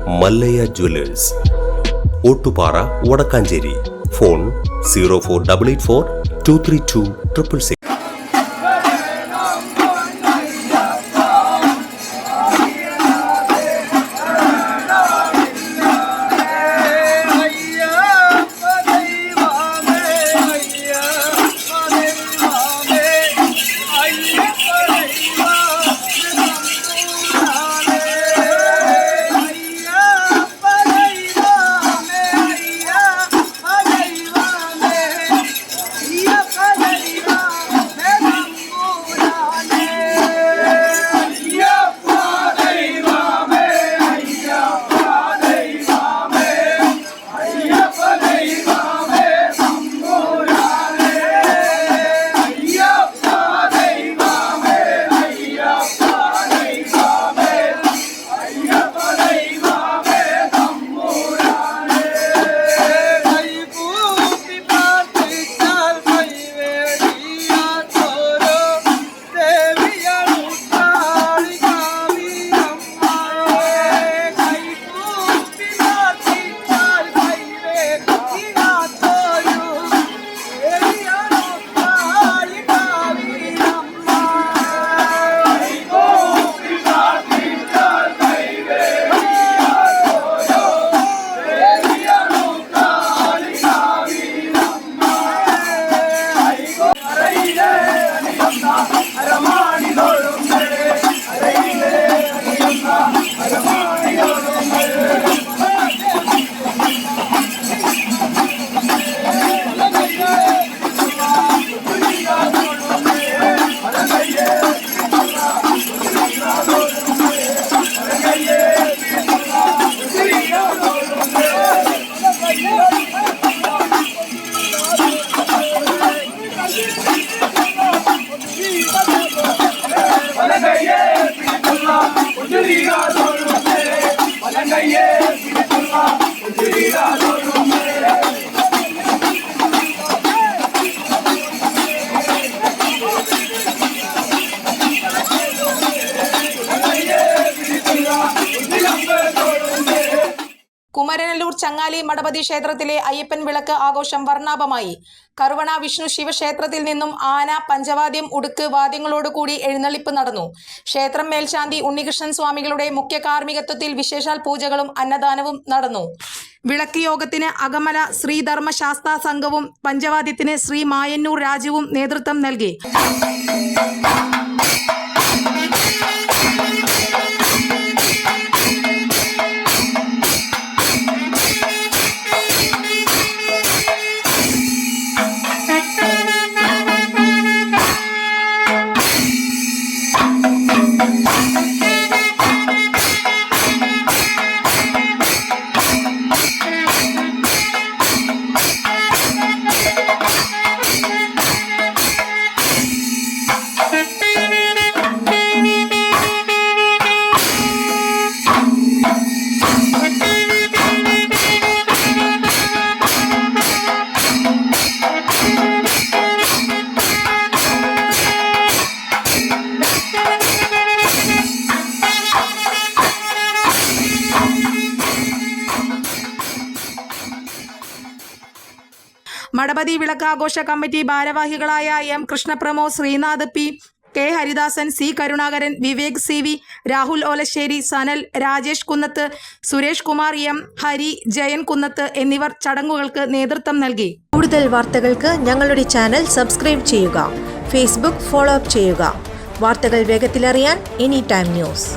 Mallayya Jewellers, Ottupara, Vadakkanchery. Phone 0488 232 666. Kumaranellur Changali മഠപതി ക്ഷേത്രത്തിലെ അയ്യപ്പൻ വിളക്ക് ആഘോഷം വർണ്ണാഭമായി. കറുവണ വിഷ്ണു ശിവക്ഷേത്രത്തിൽ നിന്നും ആന, പഞ്ചവാദ്യം, ഉടുക്ക് വാദ്യങ്ങളോടുകൂടി എഴുന്നള്ളിപ്പ് നടന്നു. ക്ഷേത്രം മേൽശാന്തി ഉണ്ണികൃഷ്ണൻ സ്വാമികളുടെ മുഖ്യ കാർമ്മികത്വത്തിൽ വിശേഷാൽ പൂജകളും അന്നദാനവും നടന്നു. വിളക്ക് യോഗത്തിന് അകമല ശ്രീ ധർമ്മശാസ്ത്ര സംഘവും പഞ്ചവാദ്യത്തിന് ശ്രീ മായന്നൂർ രാജുവും നേതൃത്വം നൽകി. മഠപതി വിളക്കാഘോഷ കമ്മിറ്റി ഭാരവാഹികളായ M Krishnapramod, Srinath P, K Haridasan, C Karunakaran, Vivek C V, Rahul Olassery, Sanal, Rajesh Kunnath, Suresh Kumar M, Hari, Jayan Kunnath എന്നിവർ ചടങ്ങുകൾക്ക് നേതൃത്വം നൽകി. കൂടുതൽ വാർത്തകൾക്ക് ഞങ്ങളുടെ ചാനൽ സബ്സ്ക്രൈബ് ചെയ്യുക. ഫേസ്ബുക്ക് ഫോളോ അപ്പ് ചെയ്യുക. വാർത്തകൾ വേഗത്തിലറിയാൻ എനി ടൈം ന്യൂസ്.